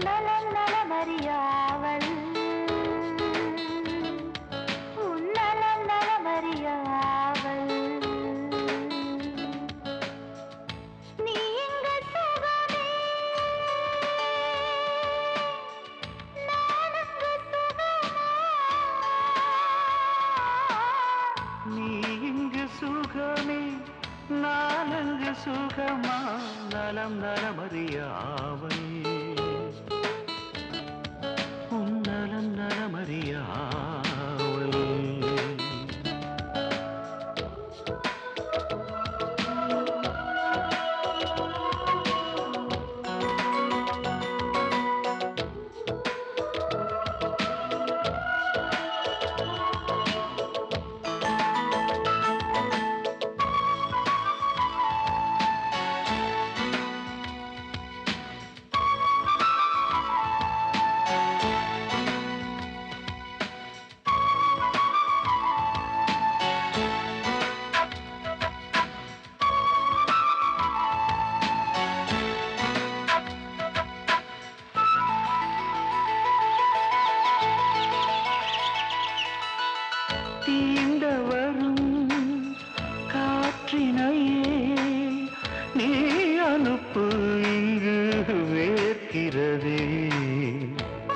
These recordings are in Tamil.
நலம் நலமறியாவல் உன் நலம் நலமறியாவல் நீ இங்கு சுகமே நானுங்கு சுகமா நீ இங்கு சுகமே நானங்கு சுகமா நலம் நலமறியாவல் உன் நலம் நலமறியாவல் தீண்ட வரும் காற்றினையே நீ அனுப்பு இங்கு வேர்க்கிறதே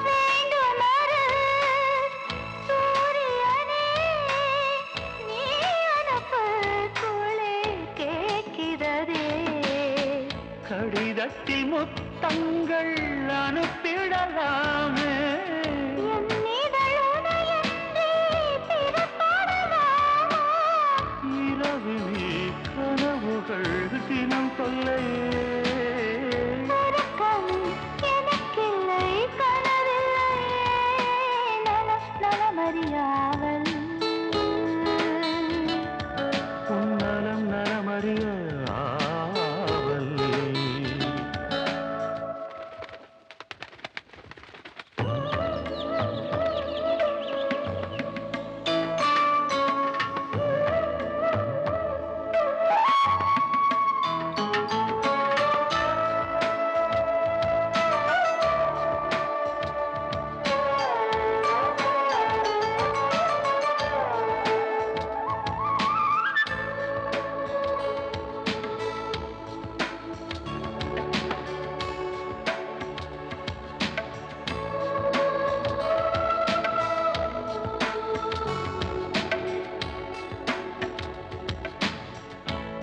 வேண்டுமரு சூரியனே நீ அனுப்பு குளிர் கேட்கிறதே கடிதத்தில் முத்தங்கள் அனுப்பிடலாமே இரவிலே கனவுகள் தினம் தொல்லையே எனக்கில்லை கனவில்லையே நலம் நலமறியாவல் உன் நலம் நலமறியாவல்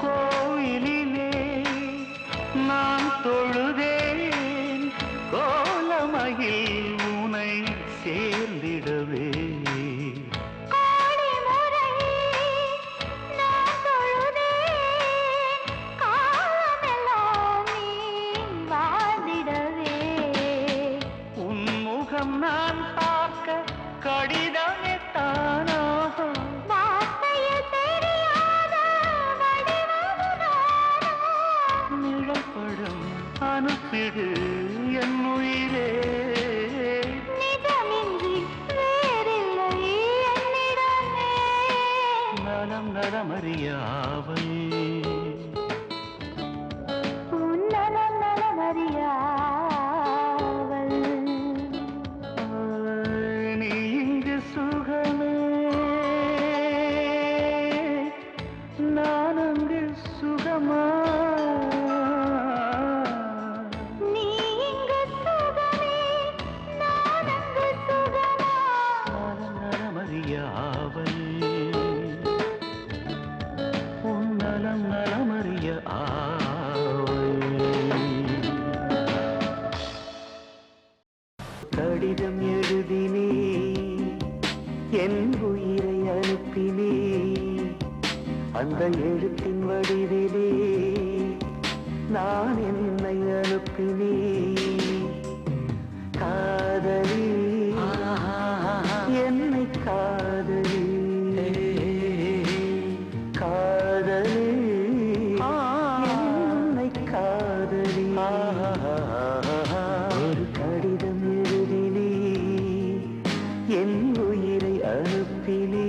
கோயிலிலே நான் தொழுதேன் கோலமகில் உனை சேர்ந்திடவே கோடி முறை நான் தொழுதேன் காலமெல்லாம் நீ வாழ்ந்திடவே உன் முகம் நான் பார்க்க கடிதமே தானா வார்த்தையில் தெரியாத வடிவம் நானா நிழற்படம் அனுப்பிடு என் உயிரே நிஜமின்றி வேறில்லை என்னிடமே நலம் நலமறியாவல் உன் நலம் நலமறியாவல் நீ இங்கு சுகமே நான் அங்கு சுகமா நீ இங்கு சுகமே நான் அங்கு சுகமா நலம் நலமறியாவல் உன் நலம் நலமறிய ஆவல் கடிதம் எழுதினே என் உயிரை அனுப்பினே அந்த எழுத்தின் வடிவிலே நான் என்னை அனுப்பினே காதலி என்னை காதலி காதலி என்னை காதலி ஒரு கடிதம் எழுதினே என் உயிரை அனுப்பினே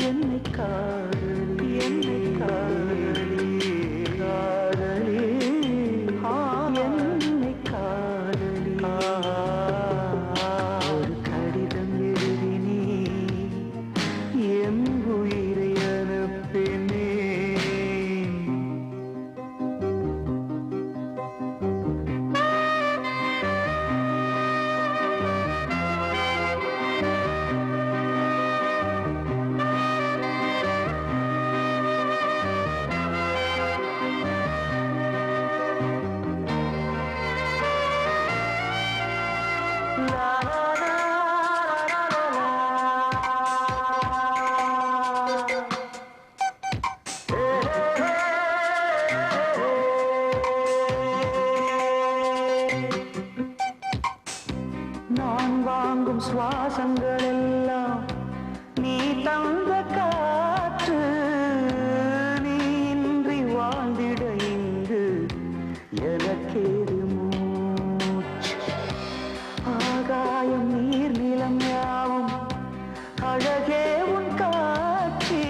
என்னை காதலி என்னை காதலி காதலி என்னை காதலி ஒரு கடிதம் எழுதி நீ என் உயிரை அனுப்பினே நான் வாங்கும் சுவாசங்கள் எல்லாம் நீ தந்த காற்று நீ இன்றி வாழ்ந்திட இங்கு எனக்கேது மூச்சு ஆகாயம் நீர் நிலம் யாவும் அழகே உன் காட்சி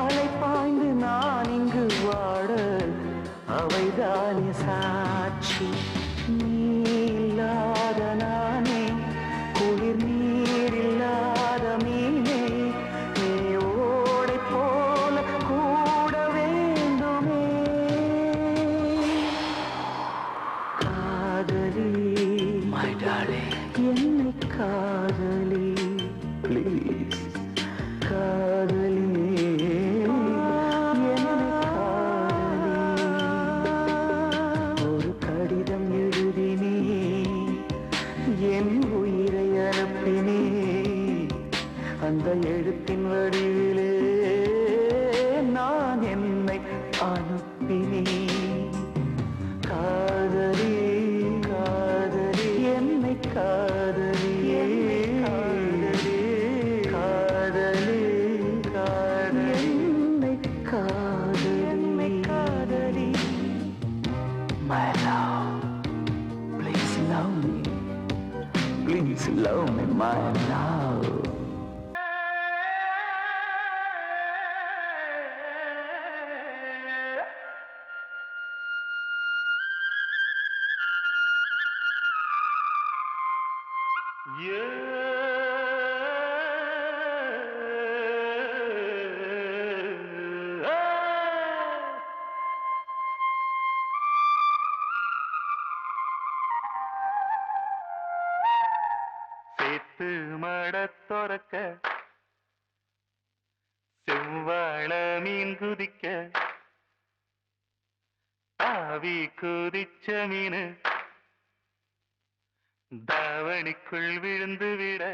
அலை பாய்ந்து நான் இங்கு வாழ அவைதானே சாட்சி நீ இல்லாத நானே குளிர் நீர் இல்லாத மீனே நீ ஓடை போல கூட வேண்டுமே காதலி my darling என்னை காதலி please காதலி என்னை காதலி ஒரு கடிதம் எழுதி நீ என் உயிரை அனுப்பினே அந்த எழுத்தின் வடிவிலே நான் என்னை அனுப்பினேன் காதலி காதலி என்னை காதலி காதலி காதலி காதலி என்னை காதலி என்னை காதலி my love please love me please love me my love சேத்து மடத்தொரக்க செவ்வாழ மீன் குதிக்க ஆவி குதிச்ச மீனு தாவணிக்குள் விழுந்து விட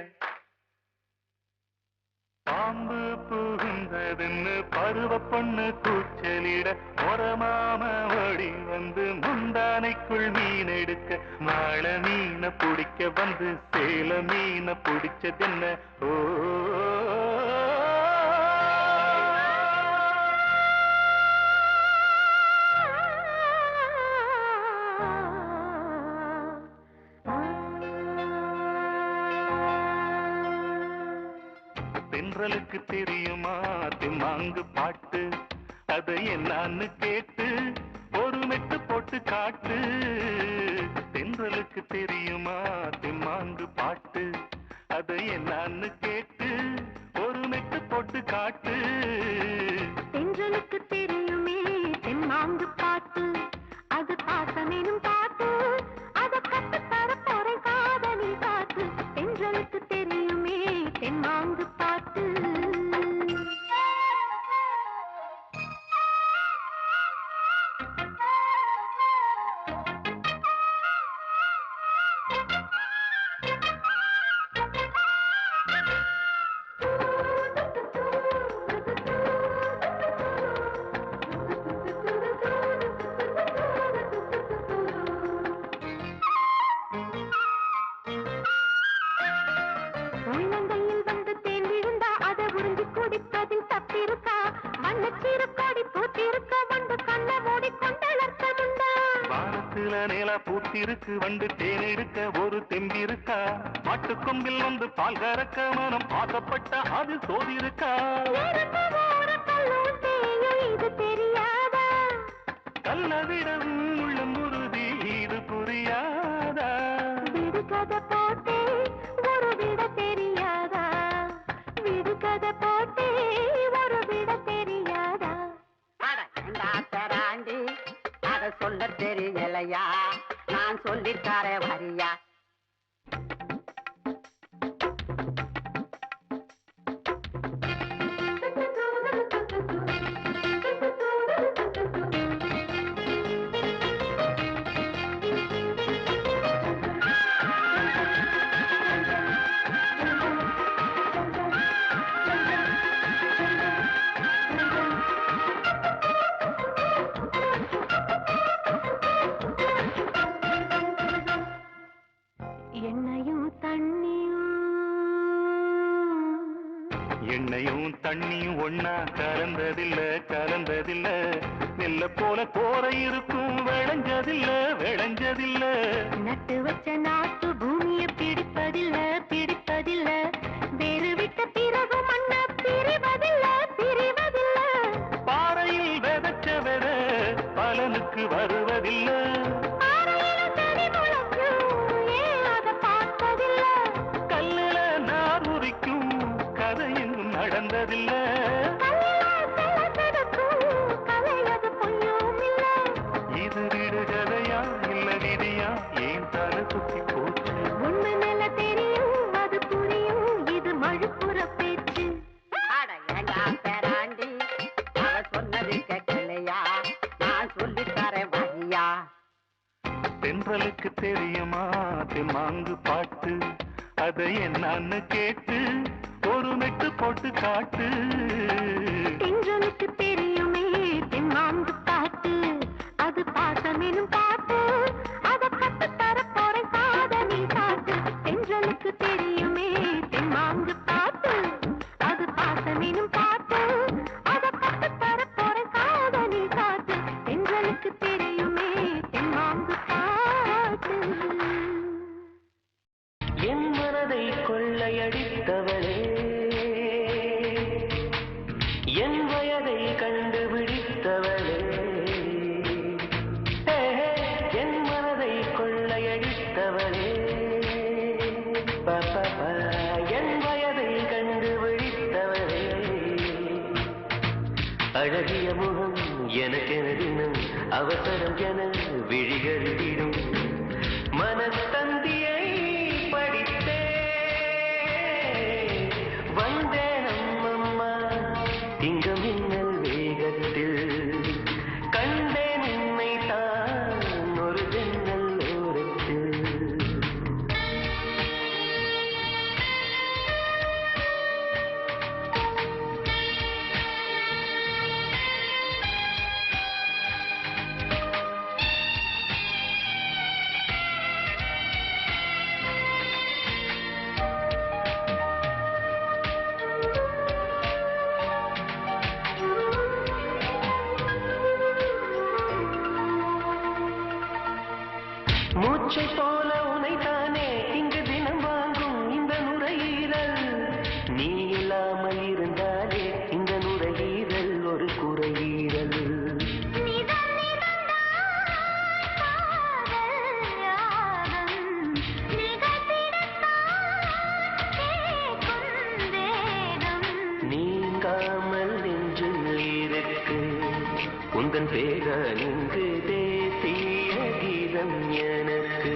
பாம்பு புகுந்ததுன்னு பருவ பொண்ணு கூச்சலிட ஒரமாம ஓடி வந்து முந்தானைக்குள் மீன் எடுக்க வாழ மீனை பிடிக்க வந்து சேல மீனை பிடிச்சதென்ன ஓ தென்றலுக்கு தெரியுமா திம்மாங்கு பாட்டு அதை என்னான்னு கேட்டு ஒரு மெட்டு போட்டு காட்டு தென்றலுக்கு தெரியுமா திம்மாங்கு பாட்டு அதை என்னான்னு கேட்டு ஒரு மெட்டு போட்டு காட்டு தென்றலுக்கு தெரியுமே தெம்மாங்கு பாட்டு அது பாசமேனும் பாட்டு அதை கற்றுத்தர போரை காதலி காத்து தென்றலுக்கு தெரியுமே தெம்மாங்கு பாட்டு செடிகளா பூத்திருக்கு வந்து தேனெடுக்க ஒரு தெம்பிருக்கா மாட்டுக்கொம்பில் வந்து பால் கறக்க மனம் ஆசைப்பட்ட அது சோதிருக்கா இது தெரியாதா கல்ல விடம் உள்ளம் உறுதி இது புரியாதா விடுகதை போட்டே ஒரு விட தெரியாதா விடுகதை போட்டே ஒரு விட தெரியாதா ஆண்டி அத சொல்ல தெரியலையா நான் சொல்லித்தார வரியா எண்ணெயும் தண்ணியும் ஒன்னா கலந்ததில்ல நெல்ல போல கோரை இருக்கும் விளைஞ்சதில்ல நட்டு வச்ச நாட்டு பூமியை பிடிப்பதில்ல வேறு விட்ட பிறகு மண்ண பிரிவதில்ல பாறையில் விதைச்ச வித பலனுக்கு வருவதில்லை கல்லுல நார் உரிக்கும் கதையும் நடந்ததில்ல இது வீடு கதையா இல்ல விதியா ஏன் தலை சுத்தி போச்சு உண்மை நில தெரியும் அது புரியும் இது மழுப்புற பேச்சு பேராண்டி அவ சொன்னது கேட்கலையா நான் சொல்லித்தார வரியா தென்றலுக்கு தெரியுமா தெம்மாங்கு பாட்டு அதை என்னன்னு கேட்டு ஒரு மெட்டு போட்டு காட்டு தென்றலுக்கு தெரியுமே தெம்மாங்கு பாட்டு அது பாசமெனும் பாட்டு அத கத்து தர போற காதலி காட்டு தென்றலுக்கு தெரியுமே தெம்மாங்கு பாட்டு அது பாசமெனும் பாட்டு அத கத்து தர போற காதலி காட்டு தென்றலுக்கு தெரியுமே தெம்மாங்கு பாட்டு என் மனதை கொள்ளையடித்தவளே என் வயதை கண்டுபிடித்தவளே என் மனதை கொள்ளையடித்தவளே என் வயதை கண்டுபிடித்தவளே அழகிய முகம் எனக்கென தினம் அவசரம் என விழிகளிடும் மனத்தந்தியை படித்தே வந்தேன் அம்மம்மா இங்க மின்னல் வேகத்தில் கண்டேன் உன்னை தான் ஒரு ஜன்னல் ஓரத்தில் மூச்சை போல உனைத்தானே இங்கு தினம் வாங்கும் இந்த நுரையீரல் நீ இல்லாமல் இருந்தாலே இந்த நுரையீரல் ஒரு குறையீரல் நீங்காமல் நெஞ்சில் இருக்கு உந்தன் பேர இங்கு தேசிய கீதம் எனக்கு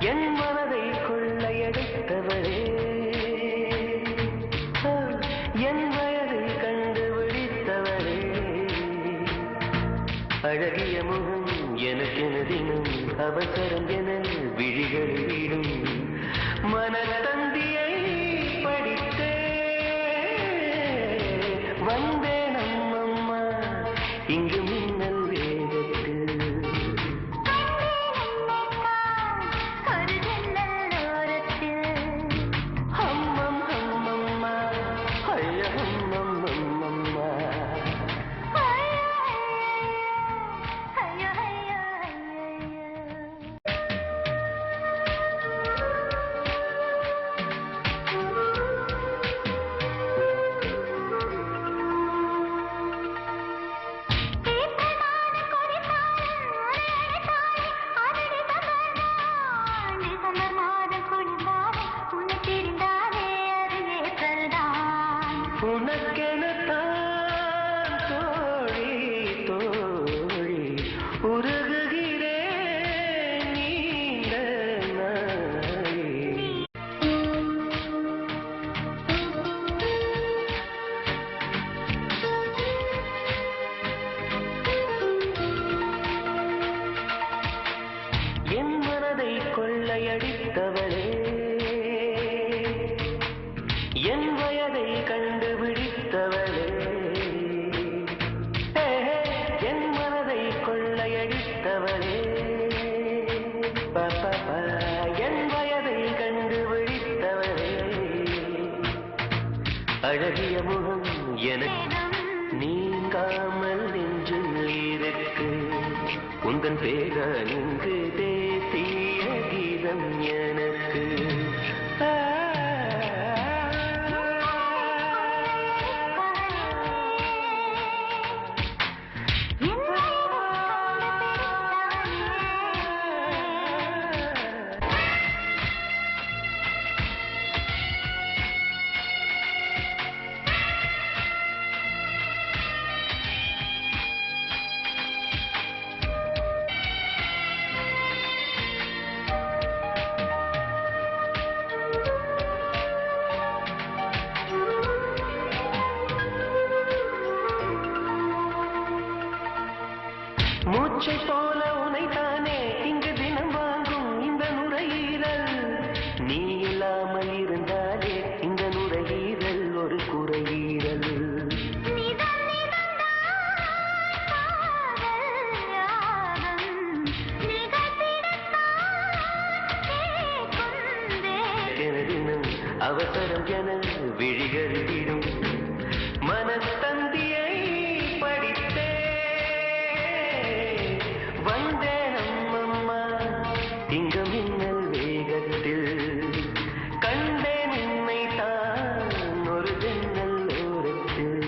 என் மனதை கொள்ளையடித்தவளே என் வயதை கண்டுபிடித்தவளே அழகிய முகம் எனக்கென தினம் அவசரம் என விழிகள் வீடும் மனத்தந்தியை படித்தே வந்தேன் அம்மம்மா இங்கு மின்னல் வேகத்தில் அம்மம் அம்மம்மா ஐய அம்மம் அம்மம்மா உனக்கெனத்தான் தோழி தோழி உருகுகிறேன் நீண்ட நாளே என் மனதை கொள்ளையடித்தவளே என் வயதை கண்டுபிடித்தவளே என் மனதை கொள்ளையடித்தவளே பாப்பா என் வயதை கண்டுபிடித்தவளே அழகிய முகம் எனக்கு நீங்காமல் நெஞ்சில் இருக்கு உந்தன் பேர இங்கு தேசிய கீதம் எனக்கு மூச்சை போல உனைத்தானே இங்கு தினம் வாங்கும் இந்த நுரையீரல் நீ இல்லாமல் இருந்தாலே இந்த நுரையீரல் ஒரு குறையீரல் தினம் அவசரம் என விழிகள் விடும் மனத்தந்தியை படித்தே வந்தேன் அம்மம்மா இங்கு மின்னல் வேகத்தில் கண்டேன் உன்னை தான் ஒரு ஜன்னல் ஓரத்தில்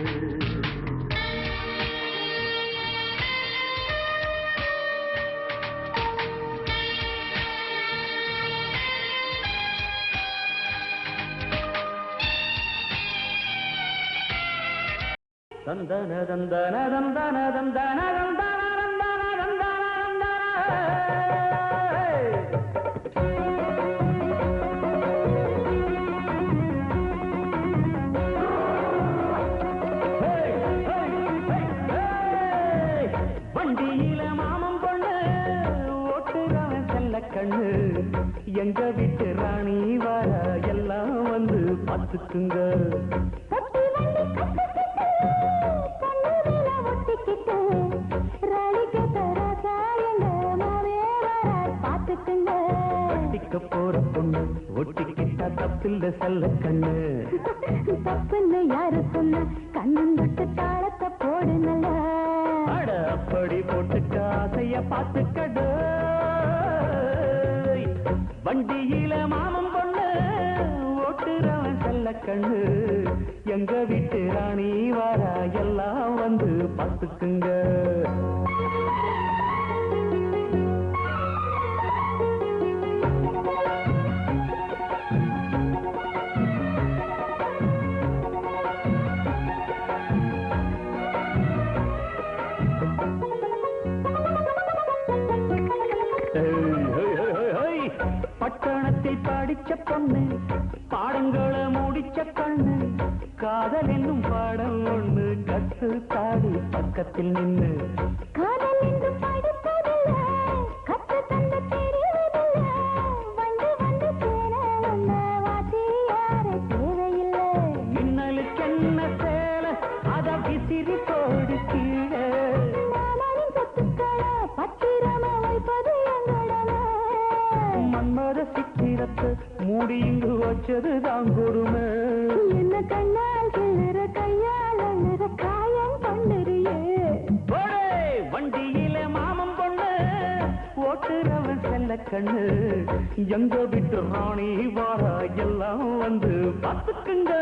தந்தன தந்தன தந்தன தந்தன வண்டியில மாமம் பொண்ணு ஓட்டுறவன் செல்ல கண்ணு எங்க வீட்டு ராணி வர எல்லாம் வந்து பார்த்துக்குங்க ஒட்டிக்க போற பொண்ணு ஒட்டிக்கிட்டா தப்பில்ல செல்ல கண்ணு தப்புன்னு யாரு சொன்ன கண்ணன் தொட்டு தாளத்தை போடு நல்லா அட அப்படி போட்டுக்க ஆசைய பார்த்துக்கடு வண்டியில மாமம் பொண்ணு ஓட்டுறவன் செல்ல கண்ணு எங்க வீட்டு ராணி வாரா எல்லாம் வந்து பார்த்துக்குங்க பட்டணத்தில் படிச்ச பொண்ணு பாடங்களை முடிச்ச கண்ணு காதல் என்னும் பாடம் ஒண்ணு கத்து தாடி பக்கத்தில் நின்னு காதல் என்று படிப்பதில்லை கத்து தந்து தெரிவதில்லை வந்து வந்து சேர வந்த வாத்தியார தேவையில்லை மின்னலுக்கென்ன சேலை அத விசிறி போடு கீழே மாமனின் சொத்துக்களை பத்திரமா வைப்பது எங்கடமை மன்மத சித்திரத்தை மூடி இங்கு வச்சதுதான் கொடுமை என்ன கண்ணால் கிளற கையால் அழுற காயம் பண்ணுறியே வண்டியில மாமன் பொண்ணு ஓட்டுறவன் செல்ல கண்ணு எங்க விட்டு ராணி வாரா எல்லாம் வந்து பார்த்துக்குங்க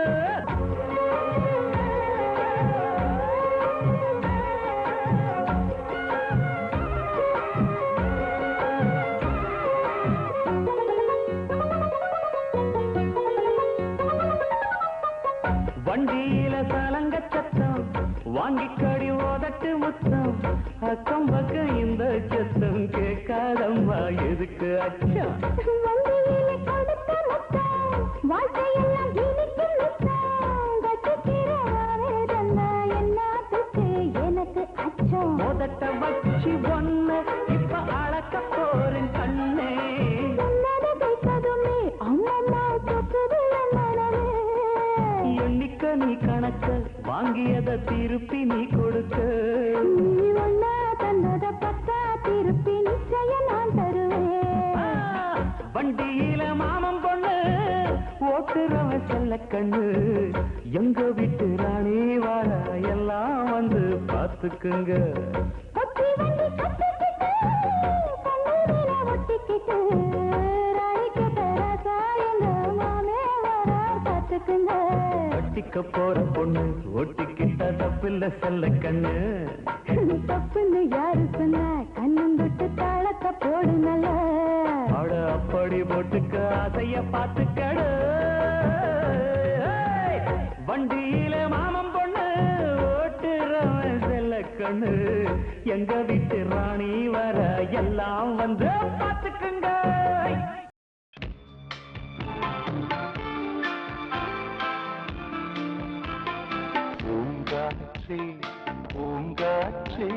வண்டியில சலங்க சத்தம் வாங்கிக்கடி ஓதட்டு முத்தம் அக்கம் பக்கம் இந்த சத்தம் கேட்காதம்மா எதுக்கு அச்சம் வண்டியிலே கொடுத்த முத்தம் வாழ்க்கையெல்லாம் இனிக்கும் முத்தம் கட்டுக்கிறவாவே தந்தா என்னத்துக்கு எனக்கு அச்சம் ஓதட்ட வச்சு ஒண்ணு இப்ப அளக்க போறேன் கண்ணே சொன்னதை கேட்கதுமே அம்மம்மா தொட்டது என் மனமே எண்ணிக்க நீ கணக்க வாங்கியத திருப்பி நீ கொடுக்க நீ ஒன்னா தந்தத பத்தா திருப்பி நிச்சயம் நான் தருவேன் வண்டியில மாமன் பொண்ணு ஓட்டுறவன் செல்ல கண்ணு எங்க வீட்டு ராணி வாழ எல்லாம் வந்து பார்த்துக்குங்க ஒத்தி வண்டி கட்டிக்கிட்டு கண்ணூரில ஒட்டிக்கிட்டு ராணிக்கு தராசா எங்க மாமே வரா பார்த்துக்குங்க கட்டிக்க போற பொண்ணு ஒட்டிக்கிட்ட தப்பில்ல செல்ல கண்ணு தப்புன்னு யாரு சொன்ன கண்ணும் தொட்டு தாளத்தை போடு நல்ல அட அப்படி போட்டுக்க ஆசைய பார்த்துக்கடு வண்டியில மாமன் பொண்ணு ஓட்டுறவன் செல்ல கண்ணு எங்க வீட்டு ராணி வர எல்லாம் வந்து பார்த்துக்குங்க பூங்காற்றே பூங்காற்றே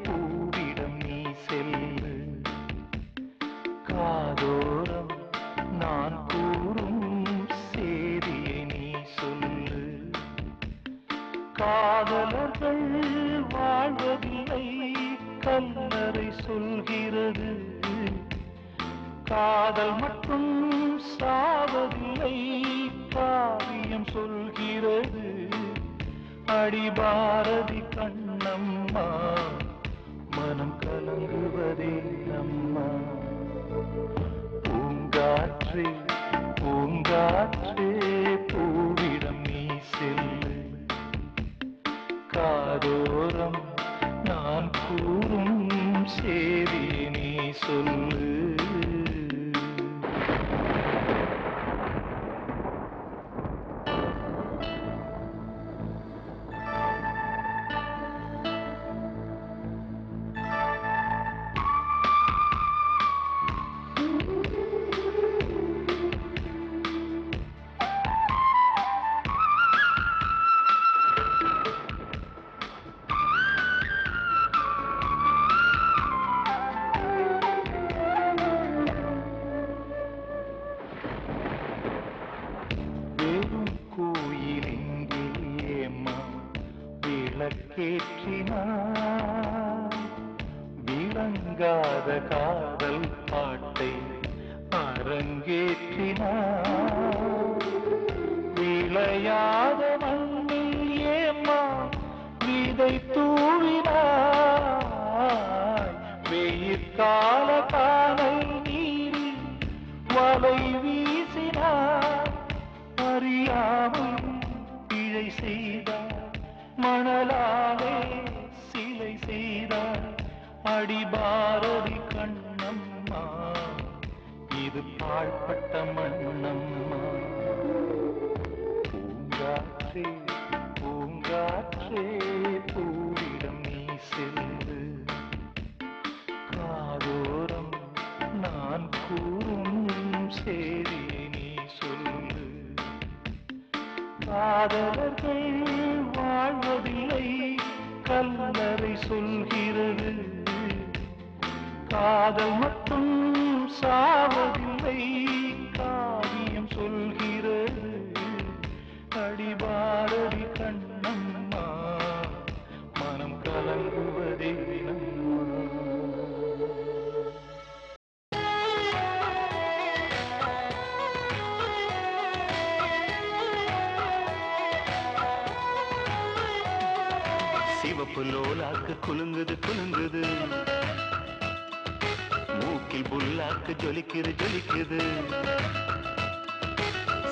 பூவிடம் நீ செல்லு காதோரம் நான் கூறும் சேதியை நீ சொல்லு காதலர்கள் வாழ்வதில்லை கல்லறை சொல்கிறது காதல் மட்டும் சாவதில்லை காவியம் சொல்கிறது அடி பாரதி கண்ணம்மா மனம் கலங்குவதே அம்மா பூங்காற்றே பூங்காற்றே பூவிடம் நீ செல்லு காதோரம் நான் கூறும் சேதி நீ சொல்லு விளங்காத காதல் பாட்டை அரங்கேற்றினார் விளையாத மண்ணில் ஏம்மா விதை தூவினாய் வெயிற்கால காணல் நீரில் வலை வீசினார் அறியாமல் பிழை செய்தார் மணலாலே சிலை செய்தார் அடி பாரதி கண்ணம்மா இது பாழ்பட்ட மண்ணம்மா பூங்காற்றே பூங்காற்றே பூவிடம் நீ செல்லு காதோரம் நான் கூறும் சேதியை நீ சொல்லு. காதலர்கள் வாழ்வதில்லை கல்லறை சொல்கிறது, காதல் மட்டும் சாவதில்லை காவியம் சொல்கிறது. அடிபாரடி கண்ணம்மா மனம் கலங்குவதே தினம்மா. சிவப்பு லோலாக்கு குலுங்குது குலுங்குது, மூக்கில் புல்லாக்கு ஜொலிக்குது ஜொலிக்குது.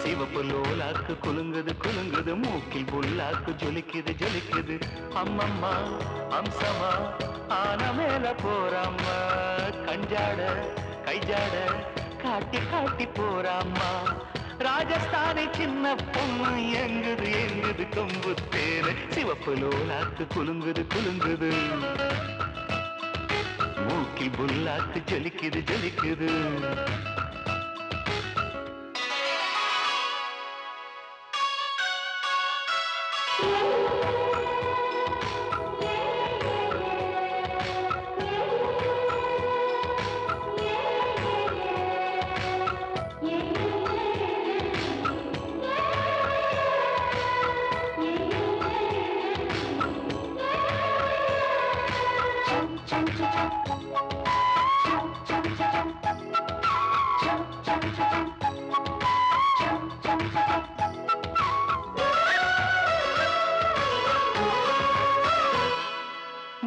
சிவப்பு லோலாக்கு குலுங்குது குலுங்குது, மூக்கில் புல்லாக்கு ஜொலிக்குது ஜொலிக்குது. அம்மம்மா அம்சமா ஆன மேல போறாம்மா, கஞ்சாட கைஜாட காட்டி காட்டி போறாம்மா. ராஜஸ்தானி சின்ன பொண்ணு எங்குது எங்குது கொம்பு தேரு. சிவப்பு லோலாக்கு குலுங்குது குலுங்குது, மூக்கில் புல்லாக்கு ஜொலிக்குது ஜொலிக்குது.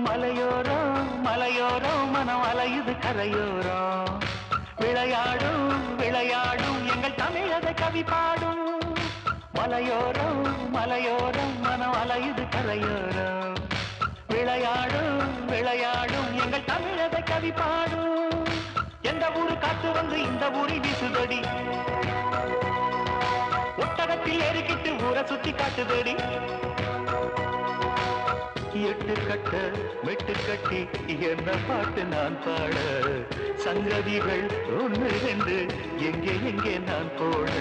மலையோரம் மலையோரம் மனம் அலையுது கரையோரம், விளையாடும் விளையாடும் எங்கள் தமிழக கவி பாடும். மலையோரம் மலையோரம் மனம் அலையுது கரையோரம், விளையாடும் விளையாடும் எங்கள் தமிழக கவி பாடும். எந்த ஊரு காத்து வந்து இந்த ஊரில் வீசுதடி, ஒட்டகத்தில் ஏறிக்கிட்டு ஊரை சுத்தி காட்டுதடி. எட்டு கட்ட மெட்டு கட்டி என்ன பாட்டு நான் பாட, சங்கதிகள் ஒன்று ரெண்டு எங்கே எங்கே நான் போட.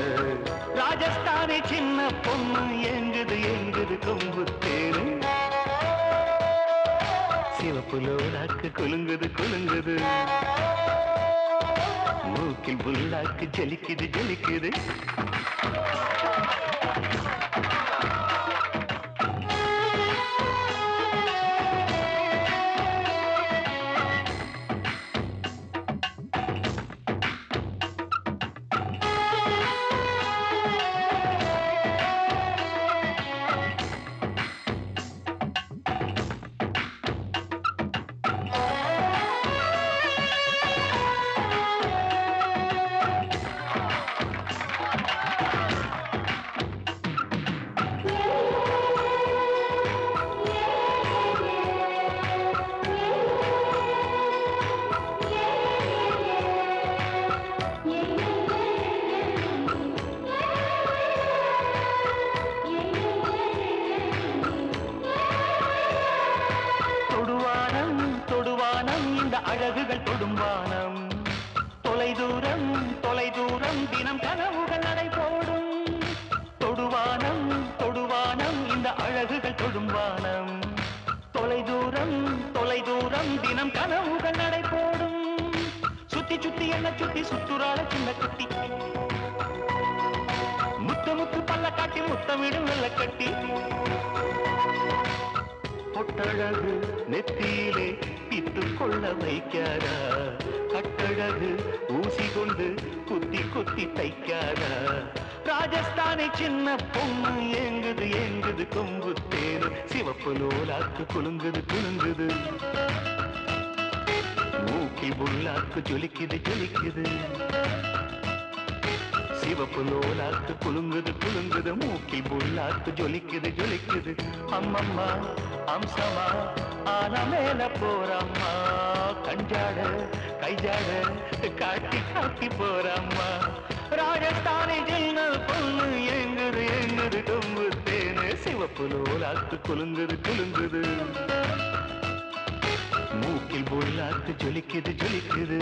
ராஜஸ்தானி சின்ன பொண்ணு எங்குது எங்குது கொம்பு தேரு. சிவப்பு லோலாக்கு குலுங்குது குலுங்குது, மூக்கில் புல்லாக்கு ஜலிக்குது ஜலிக்குது. அழகுகள் தொடும்பானம், தொலைதூரம் தொலைதூரம் தினம் கனவுகள் நடை போடும். தொடுவானம் தொடுவானம் இந்த அழகுகள் தொடும்பானம், தொலைதூரம் தொலைதூரம் தினம் கனவுகள் நடை போடும். சுத்தி சுத்தி என்ன சுத்தி சுத்துறாள சின்ன குட்டி, முத்து முத்து பல்ல காட்டி முத்தமிடும் வெள்ள கட்டி. பொட்டழகு நெத்தியிலே பித்து கொள்ள வைக்காரா, கட்டழகு ஊசி கொண்டு குத்தி குத்தி தைக்காரா. ராஜஸ்தானி சின்ன பொண்ணு எங்குது எங்குது கொம்பு தேரு. சிவப்பு லோலாக்கு குலுங்குது குலுங்குது, மூக்கில் புல்லாக்கு ஜொலிக்குது ஜொலிக்குது. சிவப்பு லோலாக்கு குலுங்குது குலுங்குது, மூக்கில் புல்லாக்கு ஜொலிக்குது ஜொலிக்குது. அம்மம்மா அம்சமா ஆன மேல போறம்மா, கஞ்சாட கைஜாட காட்டி காட்டி போறம்மா. ராஜஸ்தானி சின்ன பொண்ணு எங்குது எங்குது கொம்பு தேனு. சிவப்பு லோலாக்கு குலுங்குது குலுங்குது, மூக்கில் புல்லாக்கு ஜொலிக்குது ஜொலிக்குது.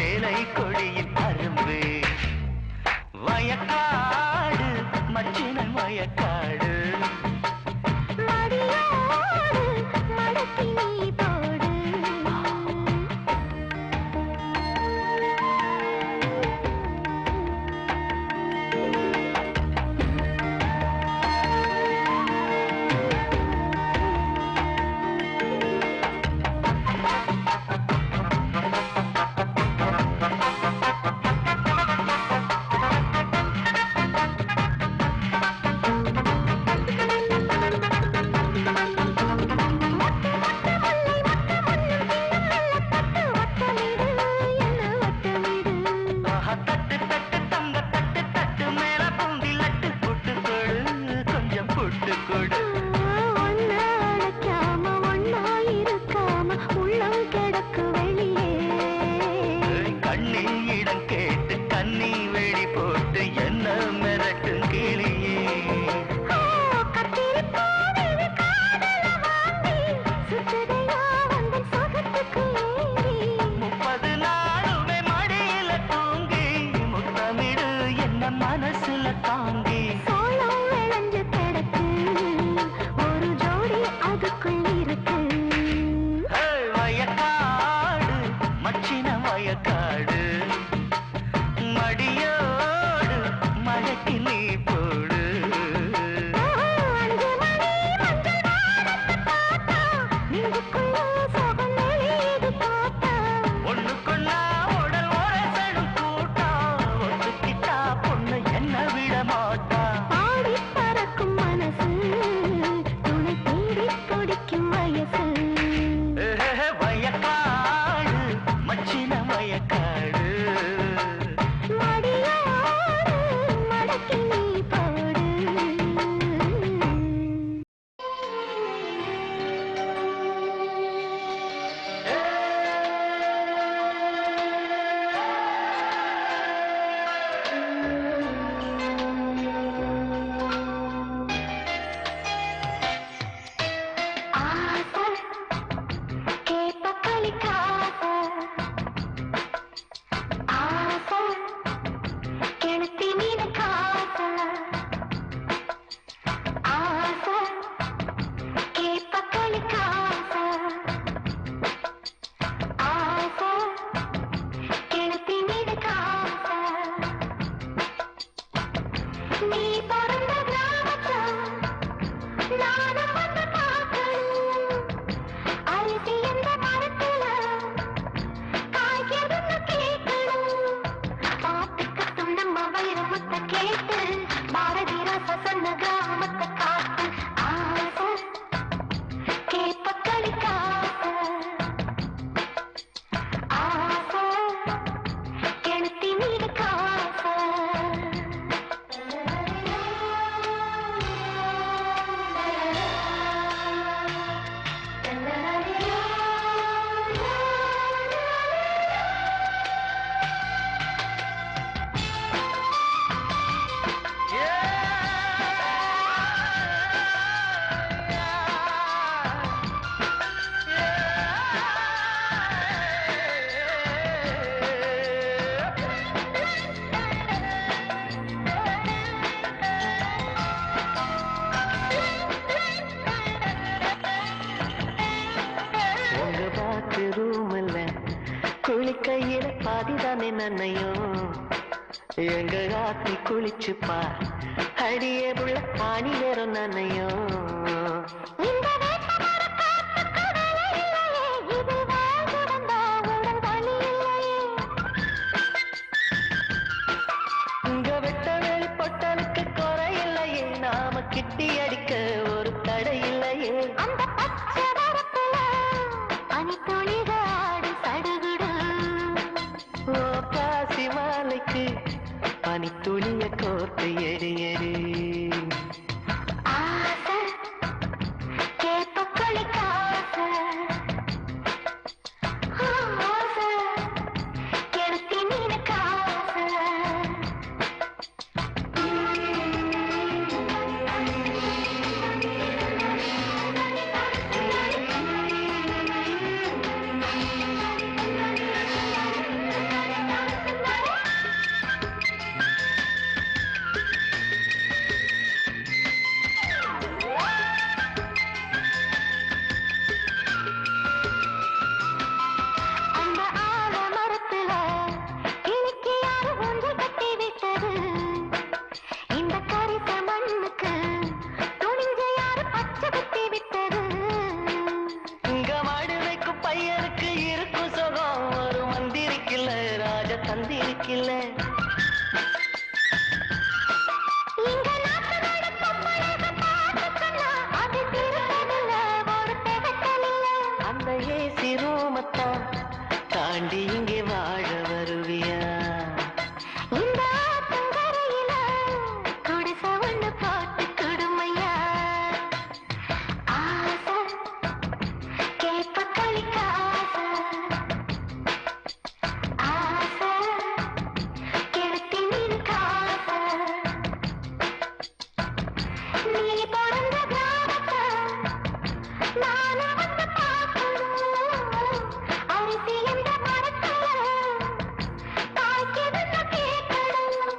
சேலை கொடியின் அரும்பு வயக்காடு மச்சின வயக்காடு குளிக்கையில பாதிதானே நன்னையும் எங்க ஆத்தி குளிச்சுப்பா அடியே புள்ள பாணி வேறும் நன்னையும் இங்க வெட்ட வெளி பொட்டலுக்கு குறை இல்லையே நாம கிட்டி அடிக்க ஒரு தடை இல்லையே அந்த பச்சை வரப்புல பனி துளிகாடு சடுகுடு ஓ பாசி மாலைக்கு பனி துளிய கோர்த்து எடு எடு ஆசை கேப்ப கொளிக்காசை ஆசை கெடுத்தி மீன காசை தந்திருக்கில்ல. அந்த ஏசி ரோமத்தான் தாண்டி இங்கே வாழ வருவியா? இந்த ஆத்தங்கரையில குடிச ஒண்ணு போட்டு கொடுமையா? ஆசை கேட்ப கலிக்க ஆசை கெடுத்தி நீன் காசை நீ பிறந்த கிராமத்தை நானும் வந்து பார்க்கணும். அரிசி என்ற மரத்துல தாய்க்கிருந்த கேட்கணும்.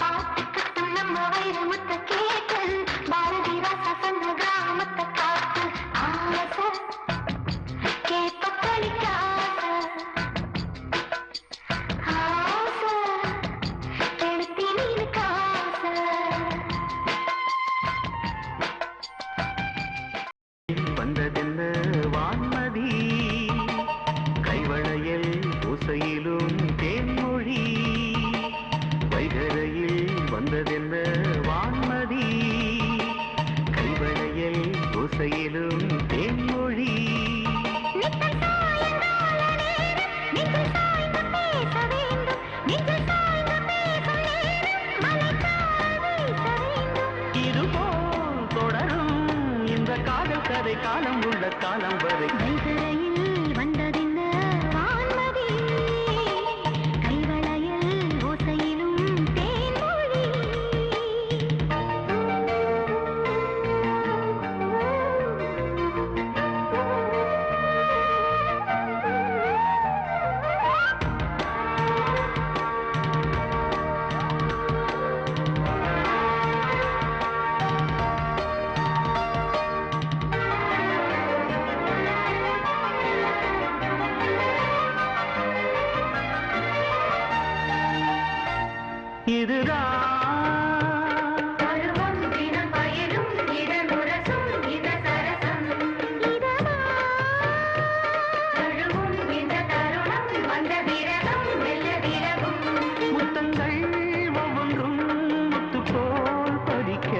ஆட்டுக்கட்டும் நம்ம வைரமுத்த கேட்டு பாரதி ராசா சொன்ன கிராமத்தை காத்து ஆசை கேட்ப கலிக்க ஆசை கெடுத்தி நீன் காசை வந்ததென்ன வான்மதி கைவளையல் ஓசையிலும் தேன்மொழி வைகரையில் வந்ததென்ன வான்மதி கைவளையல் ஓசையிலும் தேன்மொழி நித்தம் சாயங்கால நேரம் நெஞ்சில் சாய்ந்து பேச வேண்டும். நெஞ்சில் சாய்ந்து பேசும் நேரம் மலைக்கால் வீச வேண்டும். இதுபோல் தொடரும் இந்த காதல் கதை காலம் உள்ள காலம் வரை வைகரையில் வந்ததென்ன வான்மதி கைவளையல் ஓசையிலும் தேன்மொழி. இதுதான் பருவம் தினம் பயிரும் இதனுரசும் இத சரசம் தழுவும் இந்த தருணம் வந்த விரகம் மெல்ல விலகும். முத்தங்கள் ஒவ்வொன்றும் முத்து போல் படிக்க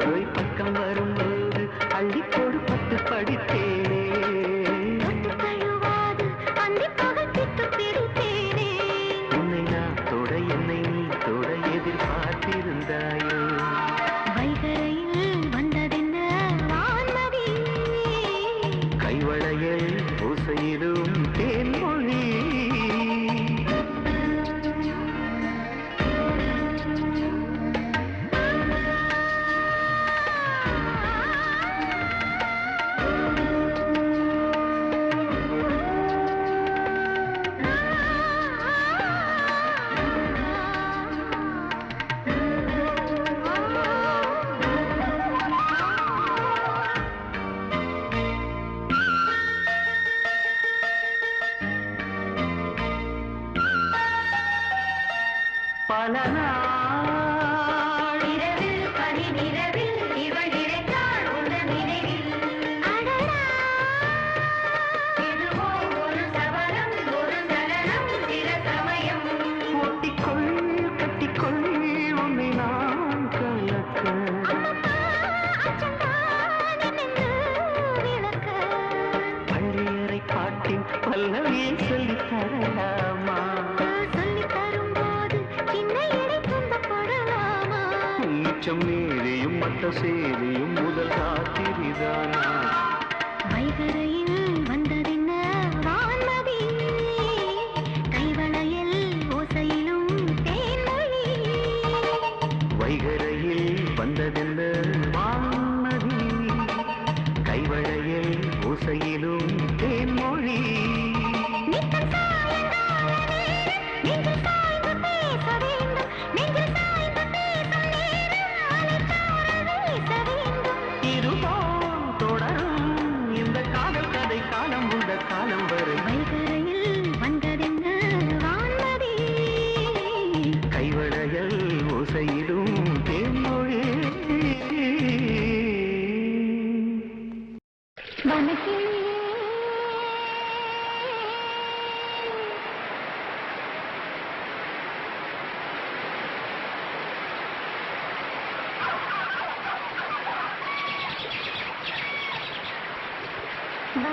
ஓய் பக்கம் வரும்போது அள்ளி போடு பத்து படித்தேனே உன்னை நான் தொட என்னை நீ தொட எதிர்பார்த்திருந்தாயோ கைவளையல் ஓசையிலும் தேன்மொழி பல நாள் இரவில் பனி நிலவில் இவள் இழைத்தாள் உந்தன் நினைவில். எதுவோ ஒரு சபலம் ஒரு சலனம் சில சமயம். ஒட்டிக்கொள் கட்டிக்கொள் உன்னை நான் கலக்க பள்ளியறை பாட்டின் பல்லவியை சொல்லித் தரலாமா மிச்சம் மேலையும் மற்ற சேலையும் முதல் ராத்திரிதானா வைகரையில் வந்ததென்ன வான்மதி கைவளையல் ஓசையிலும் தேன்மொழி. வைகரையில் வந்ததென்ன வான்மதி கைவளையல் ஓசையிலும் தேன்மொழி நித்தம் சாயங்கால நேரம் நெஞ்சில் சாய்ந்து பேச வேண்டும். நெஞ்சில் சாய்ந்து பேசும் நேரம் மலைக்கால் வீச வேண்டும். இதுபோல் தொடரும் இந்த காதல் கதை காலம் உள்ள காலம் வரை வைகரையில் வந்ததென்ன வான்மதி கைவளையல் ஓசையிலும் தேன்மொழி வனக்கிளியே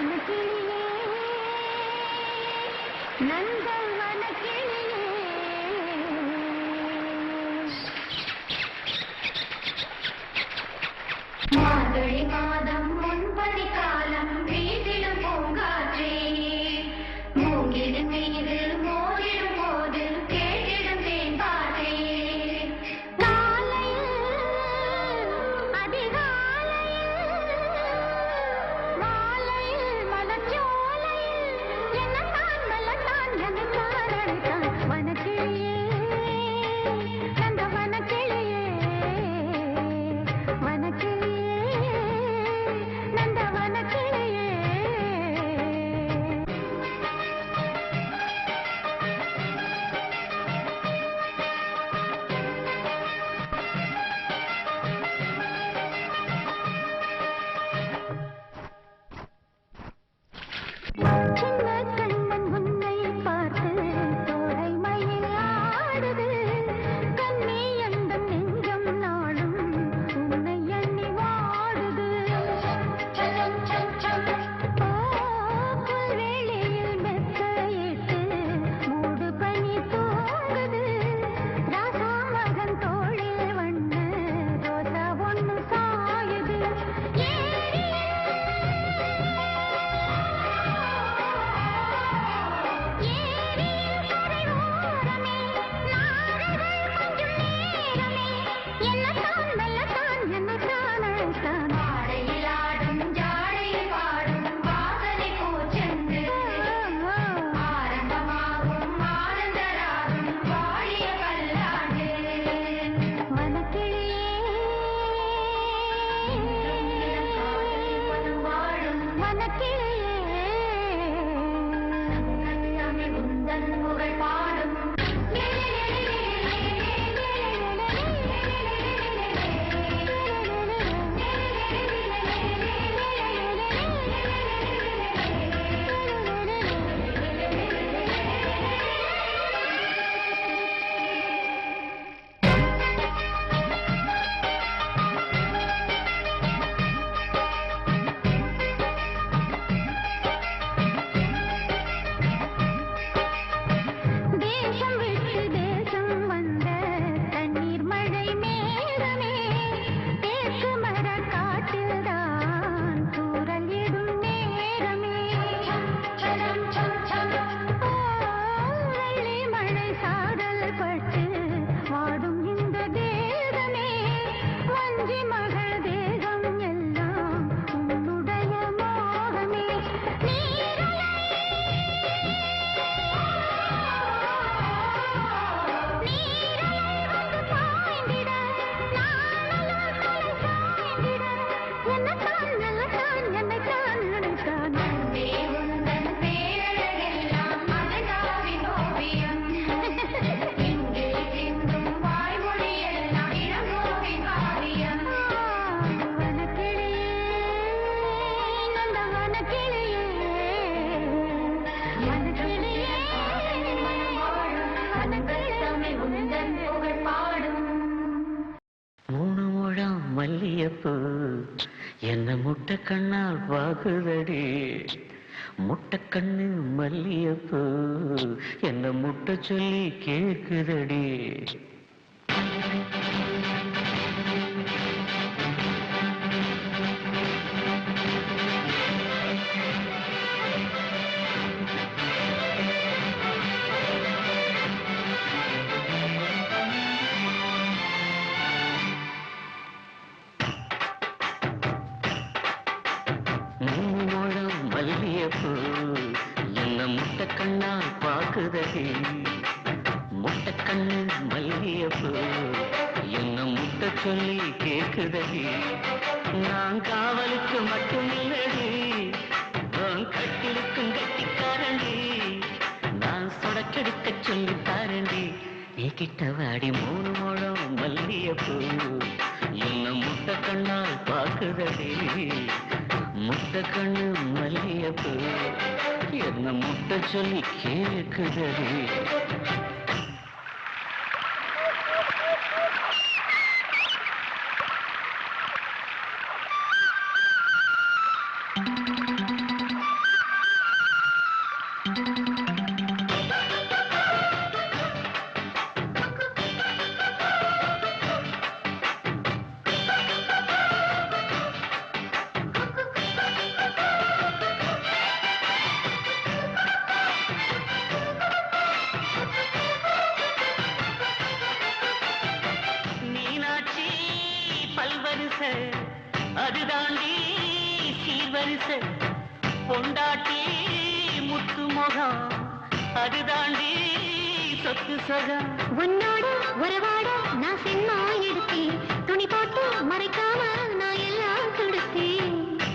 வனக்கிளியே நந்தவனக்கிளியே மார்கழி மாதம் முன்பனி காலம் வீசிடும் பூங்காற்றே மூங்கிலின் மீது மோதிடும் போது கேட்டிடும் தேன்பாற்றே காலையில் அதிகாலையில் மாலையில் மலர்ச்சோலையில் என்னத்தான் வெள்ளத்தான் எனத்தான் அழைத்தான் வனக்கிளியே நந்த வனக்கிளியே வனக்கிளியே நந்த வனக்கிளியே சின்ன கண்ணன் உன்னை பார்த்து தோரை மயில் ஆடுது கண்ணி எந்தன் நெஞ்சம் நாளும் உன்னை எண்ணி வாடுது ஓ புல்வெளியில் மெத்தையிட்டு மூடு பனி தூங்குது ராசா மகன் தோளில் வண்ண ரோசா ஒண்ணு சாயுது தேசம் விட்டு தேசம் வந்த தண்ணீர் மழை மேகமே தேக்கு மர காட்டில்தான் தூறல் இடும் நேரமே வெள்ளி மழை சாரல் பட்டு வாடும் இந்த தேகமே வஞ்சி மகள் தேகம் எல்லாம் உன்னுடைய மோகமே மூணு முழம் மல்லியப்பூ என்ன முட்டை கண்ணால் பாக்குதடி முட்டை கண்ணு மல்லியப்பூ என்ன முட்டை சொல்லி கேக்குதடி மூணோளம் மல்லியப்பூ என்ன முட்டை கண்ணால் பாக்குதடி முட்டை கண்ணு மல்லியப்பூ என்ன முட்டை சொல்லி கேக்குதடி நான் காவலுக்கு மட்டும் இல்லடி நான் கட்டிலுக்கும் கட்டிக்காரண்டி நான் சொடக்கெடுக்க சொல்லி தாரண்டி நீ கிட்ட வாடி மூணு முழம் மல்லியப்பூ என்ன முட்டை கண்ணால் பாக்குதடி முட்டை கண்ணு மல்லியப்பூ என்ன முட்டை சொல்லி கேக்குதடி அதுதாண்டி சீர்வரிசை பொண்டாட்டி முத்து முகம் அதுதாண்டி சொத்து சகம் உன்னோட உறவாட நான் சென்னா எடுத்தேன் துணி போட்டு மறைக்காம நான் எல்லாம் கொடுத்தேன்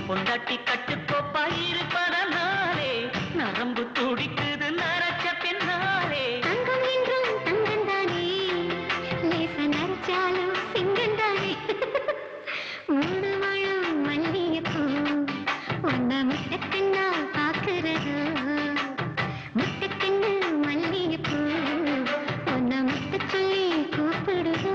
பொண்டாட்டி கட்டுக்கோப்பா இருப்பதனாலே நரம்பு துடிக்குது நரச்ச பின்னாலே தங்கம் என்றும் தங்கம் தானே லேச நரைச்சாலும் சிங்கம் தானே மூணு மழம் மல்லிகைப்பூ ஒன்ன முட்டக்கண்ணா பாக்குறது முட்டக்கண்ணு மல்லிகைப்பூ ஒன்ன முட்ட சொல்லி கூப்பிடுது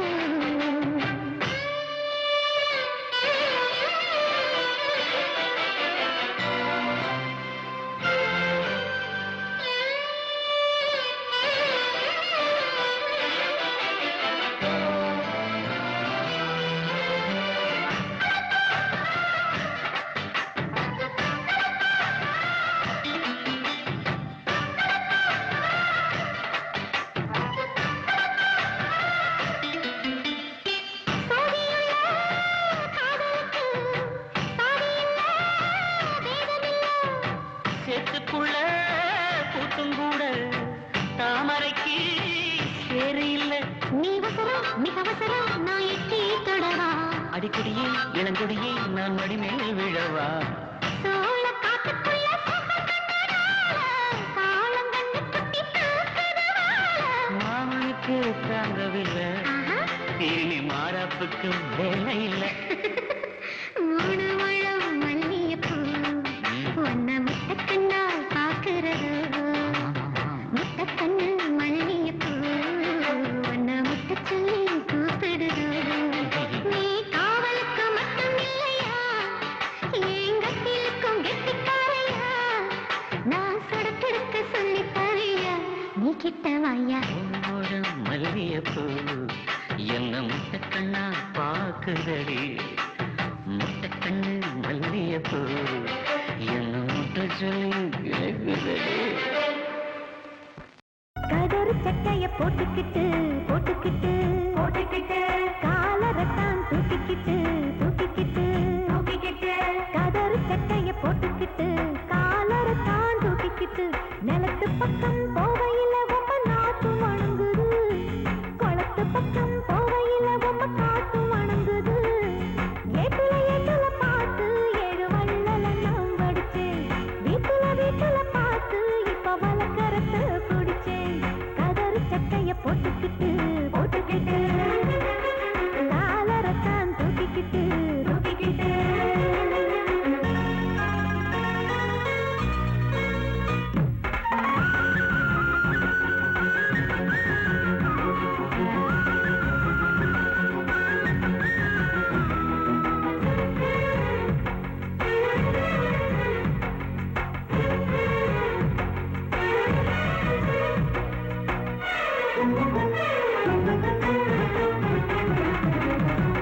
சேத்துக்குள்ள கூட்டும் கூட தாமரைக்கு சேரு இல்லை நீ வசரம் மிக வசரம் நான் எட்டி தொடவா அடிக்கடியே இளங்கொடியே நான் மடிமேல் விழவா சோழ காட்டுக்குள்ள காலம் கண்டு குட்டி மாமனுக்கு தாங்கவில்லை இனி மாறாப்புக்கு வேலை இல்லை மூணு மழம் மல்லிகைப்பூ ஒன்ன முட்டக்கண்ணா பாக்குறது முட்டக்கண்ணு மல்லிகைப்பூ ஒன்ன முட்ட சொல்லி கூப்பிடுது நீ காவலுக்கு மட்டும் இல்லையா எங்கத்திலுக்கும் கெட்டிக்காரையா நான் சுடக்கெடுக்க சொல்லி தரையா நீ கிட்ட வாயா உன்னோட மல்லிகைப்பூ என்ன முட்டக்கண்ணா பாக்குதடி முட்டக்கண்ணு மல்லிகைப்பூ என்ன முட்டை சொல்லி கேக்குதடி கதறு சட்டைய போட்டுக்கிட்டு போட்டுக்கிட்டு போட்டுக்கிட்டு காலரத்தான் தூக்கிக்கிட்டு தூக்கிக்கிட்டு தூக்கிக்கிட்டு கதறு சட்டைய போட்டுக்கிட்டு காலரத்தான் தூக்கிக்கிட்டு நிலத்து பக்கம் போவையில ரொம்ப நாத்து வணங்குது குளத்து பக்கம் போவையில ரொம்ப காத்து வணங்குது ஏட்டுல ஏட்டுல பார்த்து ஏழு வள்ளல நாம் படிச்சேன் வீட்டுல பார்த்து இப்ப வளர்க்கறத குடிச்சேன் கதறு சட்டைய போட்டுக்கிட்டு போட்டுக்கிட்டு காலரத்தான் தூக்கிக்கிட்டு தூக்கிக்கிட்டு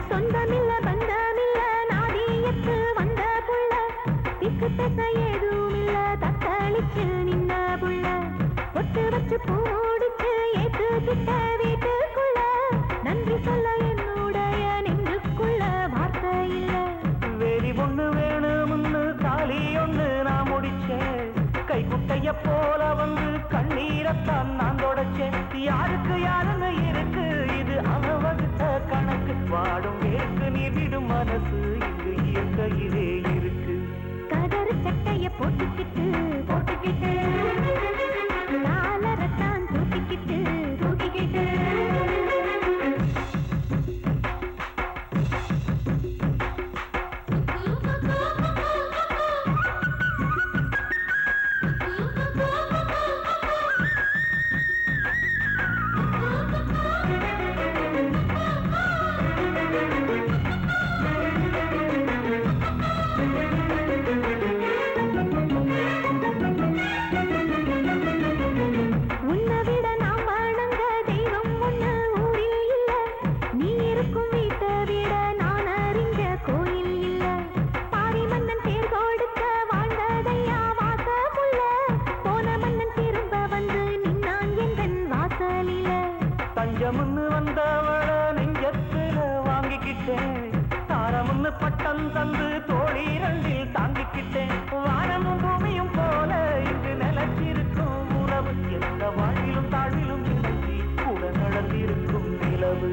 சொந்தமில்ல பந்தமில்ல நாதியத்து வந்த புள்ள திக்கு திச ஏதும் இல்ல தத்தளிச்சு நின்ன புள்ள ஒட்டு வச்சு பூடிச்சு ஏத்துக்கிட்ட வீட்டுக்குள்ள நன்றி சொல்ல என்னுடைய நெஞ்சுக்குள்ள வார்த்தை இல்ல வேலி ஒண்ணு வேணும்னு தாலி ஒண்ணு நான் முடிச்சேன் கைக்குட்டைய போல வந்து கண்ணீரத்தான் நான் தொடச்சேன் யாருக்கு யாருன்னு இருக்கு இது அவன் வகுத்த கணக்கு வாடும் வேக்கு நீ விடும் மனசு இங்கு இயற்கையிலே இருக்கு கதறு சட்டைய போட்டுக்கிட்டு போட்டுக்கிட்டு காலரத்தான் தூக்கிக்கிட்டு தூக்கிக்கிட்டு பட்டம் தந்து தோழி இரண்டில் தாங்கிக்கிட்டேன். வானமும் பூமியும் போல இங்கு நிலச்சிருக்கும் உறவு, எந்த வாழ்விலும் தாழ்விலும் நிலச்சி கூட நடந்திருக்கும் நிலவு.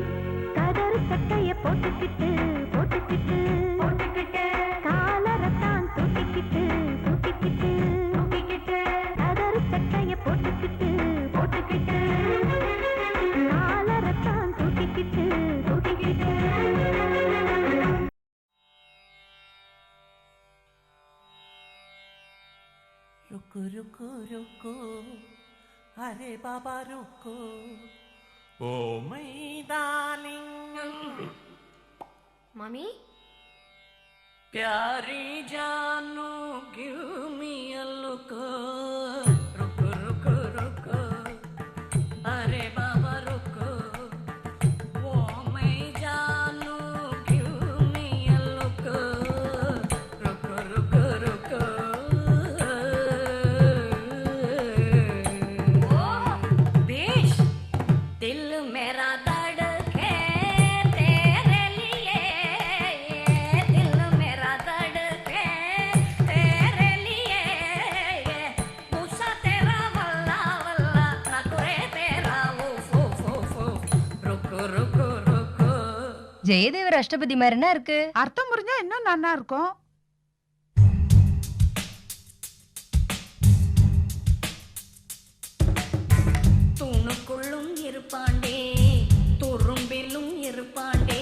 கதறு சட்டைய போட்டுக்கிட்டு போட்டுக்கிட்டு போட்டுக்கிட்டு காலரத்தான் தூக்கிக்கிட்டு தூக்கிக்கிட்டு தூக்கிக்கிட்டு கதறு சட்டைய போட்டுக்கிட்டு போட்டுக்கிட்டு காலரத்தான் தூக்கிக்கிட்டு தூக்கிக்கிட்டு. रुको रुको रुको अरे बाबा रुको ओ my darling மாமி प्यारी जानू give me a look रुको रुको रुको अरे बाबा रुको ओ my जानू give me a look रुको रुको रुको दिल मेरा धड़के तेरे लिए, दिल मेरा धड़के तेरे लिए, गुस्सा तेरा वल्ला वल्ला ना करे तेरा उफ उफ उफ रुको रुको रुको. ஜெயதேவர் அஷ்டபதி மாதிரினா இருக்கு. அர்த்தம் புரிஞ்சா இன்னும் நல்லா இருக்கும். தூணுக்குள்ளும் இருப்பாண்டே துரும்பிலும் இருப்பாண்டே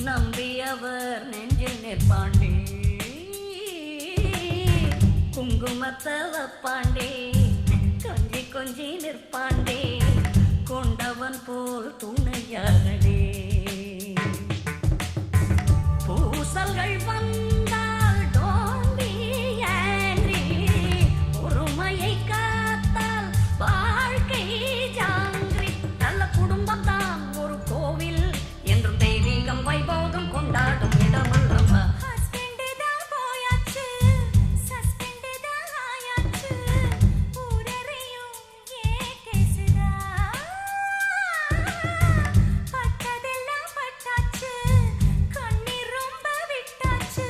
நம்பியவர் நெஞ்சில் நிற்பாண்டே குங்குமத்தை வப்பாண்டே கொஞ்சி கொஞ்சி நிற்பாண்டே கொண்டவன் போல் துணையாகடே பூசல்கள் வந்தால் don't be angry பொறுமையை காத்தால் வாழ்க்கை ஜாங்கிரி நல்ல குடும்பம் தான் ஒரு கோவில் என்றும் தெய்வீகம் வைபோகம் கொண்டாடும் இடமல்லவா. ஹஸ்பண்ட் தான் போயாச்சு சஸ்பெண்ட் தான் ஆயாச்சு ஊரறியும் ஏகேசுதா பட்டதெல்லாம் பட்டாச்சு கண்ணீர் ரொம்ப விட்டாச்சு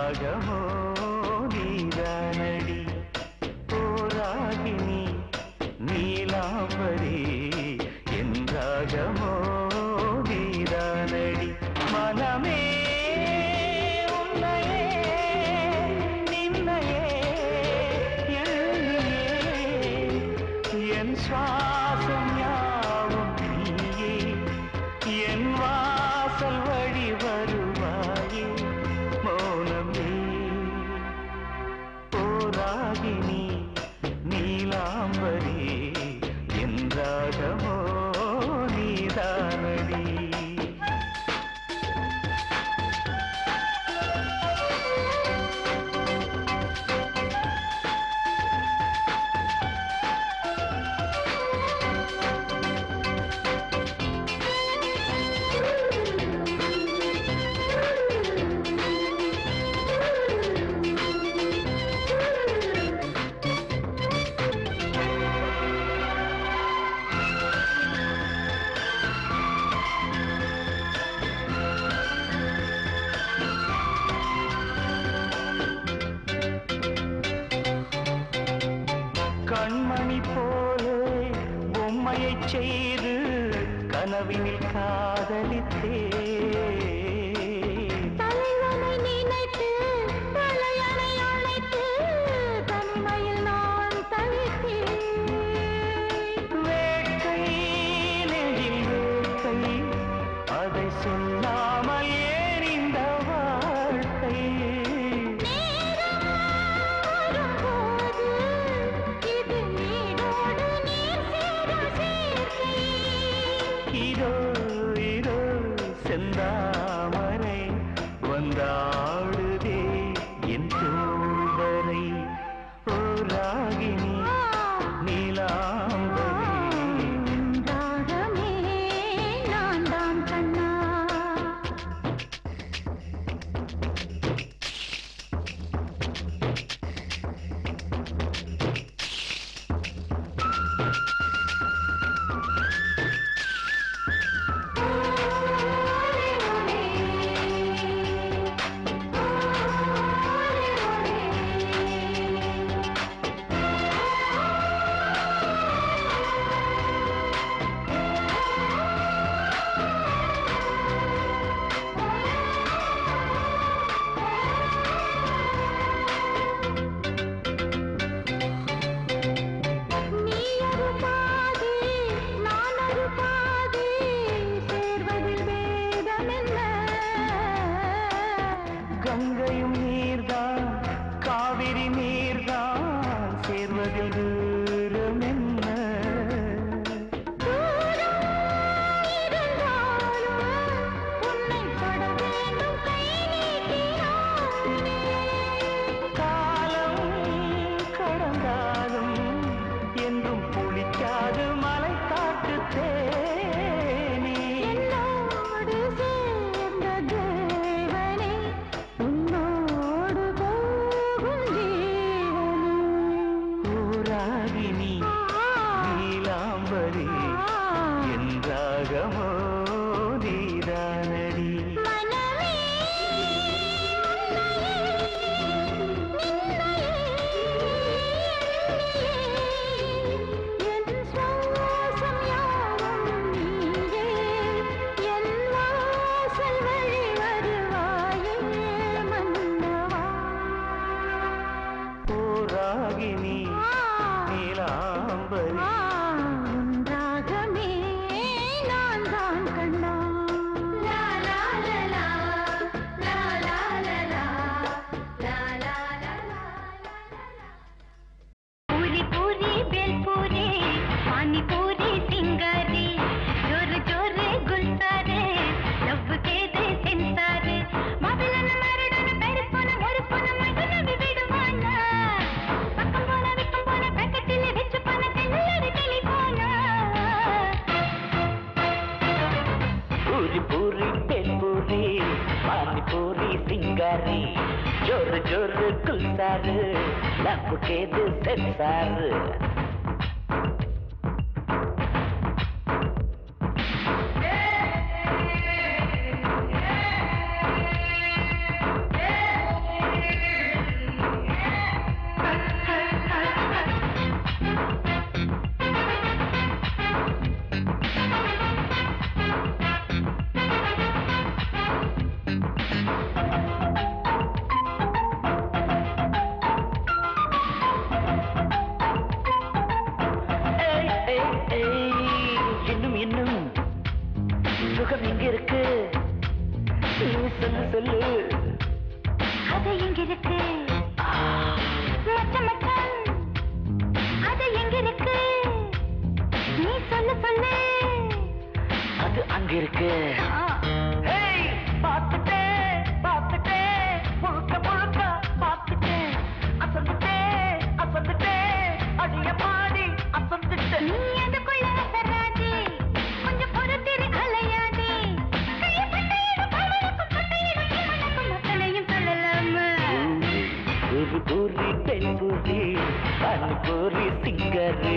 ராகமோ நீதானடி போராகினி நீலாம்பரி என் ராகமோ நீதானடி மனமே உன்னையே நின்னையே என் சுவாசம் யாவும் நீயே என் வாசல் வழி வருவாயே மௌனமே போராகினி நீலாம்பரி என் ராகமோ நீதானடி கண்மணி போலே பொம்மையைச் செய்து கனவினில் காதலித்தே தலைவனை நினைத்து தலையணை அழைத்து தனிமையில் நான் தவித்தேன் வேட்கை நெஞ்சில் வேட்கை அதை சொல்லாமல் ஏன் இந்த வாழ்க்கை வரும்போது இது நீடோடு நீர் சேரும் சேர்க்கை இதோ இதோ செந்தாமரை வந்தாடுதே என் தோள்வரை ஓ ராகினி நீலாம்பரி ராகமே நான் தான் கண்ணா நீ ஒரு பாதி நான் ஒரு பாதி சேர்வதில் வேதமென்ன கங்கையும் நீர்தான் காவிரி நீர்தான் சேர்வதில் தூரம் என்ன தூரம் இருந்தாலும் உன்னை தொட வேண்டும் கை நீட்டினானே காலம் கடந்தாலும் என்றும் புளிக்காது மலை காட்டு தேனி என்னோடு சேர்ந்த தேவனே உன்னோடு போகும் ஜீவனே ராகினி நீலாம்பரி என் ராகமோ நீதானடி மனமே என் சுவாசம் யாவும் நீயே என் வாசல் வழி வருவாயே மன்னவா ஓ ராகினி நீலாம்பரி ராகமே நான் தான் கண்ணா லா லா லா லா லா லா லா லா லா லா पूरी पूरी बेलपूरी पानी पूरी सिंगारी जोर जोर गुलसारे लव के दे सेंसारे माबिलन मरडन पेरस्पोन मोरस्पोन मगन विविडवाना पक्कम पोना पैकेटिले विच पन तेल्लडी टेलीफोना पूरी पूरी बेलपूरी पानी पूरी सिंगारी जोर जोर गुलजार लब के दिल सेंसार சொர்க்கம் எங்க இருக்கு நீ சொல்லு சொல்லு அது எங்க இருக்கு மச்சான் மச்சான் அது எங்க இருக்கு நீ சொல்லு சொல்லு அது அங்க இருக்கு ஏய் பார்த்துட்டே பார்த்துட்டே முழுக்க முழுக்க பார்த்துட்டே அசந்துட்டே அசந்துட்டே அடிய பாடி அசந்துட்டே நீ அதுக்குள்ள சராஜி கொஞ்சம் பொறுத்திரு அலையாதே மக்களையும் சொல்லலாமா ஒரு பூரி பெண் பூரி பானி பூரி சிங்கரு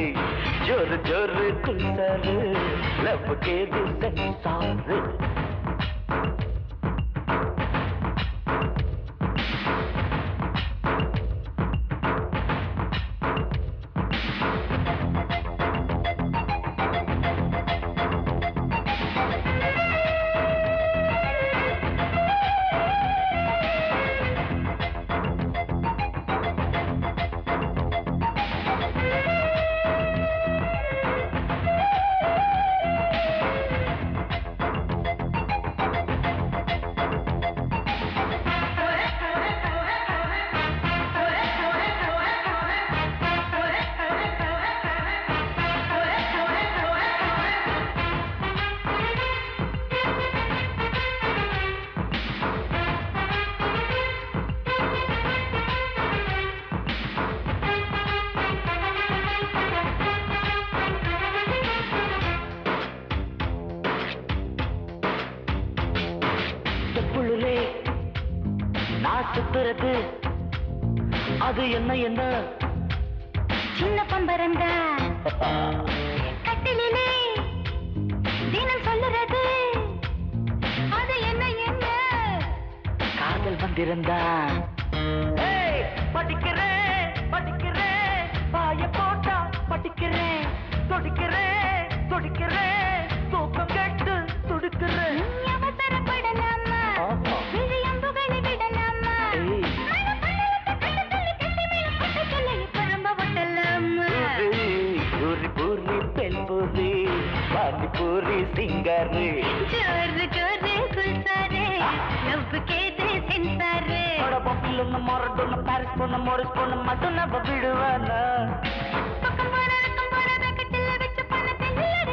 ஜோரு ஜோரு குல்சாரு லவ் கேது சென்சாரு சுத்துறது அது என்ன என்ன சின்ன பம்பரங்க கட்டிலே தினம் சொல்லுறது அது என்ன என்ன காதல் வந்திருந்தா படிக்கிறேன் படிக்கிறேன் பாய போட்டா படிக்கிறேன் தொடிக்கிறேன் தொடிக்கிறேன் தூக்கம் கேட்டு துடிக்கிறேன் அவசரப்படலாமா விழியம்புகளை விடலாமா பூரி பூரி பெண் பூரி பானி பூரி சிங்கரு ஜோரு ஜோரு குல்சாரு லவ் கேது சென்சாரு பொண்ணு மொரட்டொன்னு பாரிஸ் பொண்ணு மோரிஸ் பொண்ணு மட்டும் நம்ம விடுவானா பக்கம் போற கட்டில வச்சு பண்ண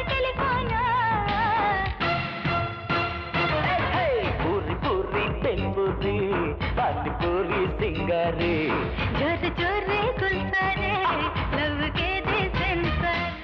டெலிஃபோனா பூரி பூரி பெண் பூரி பானி பூரி சிங்கரு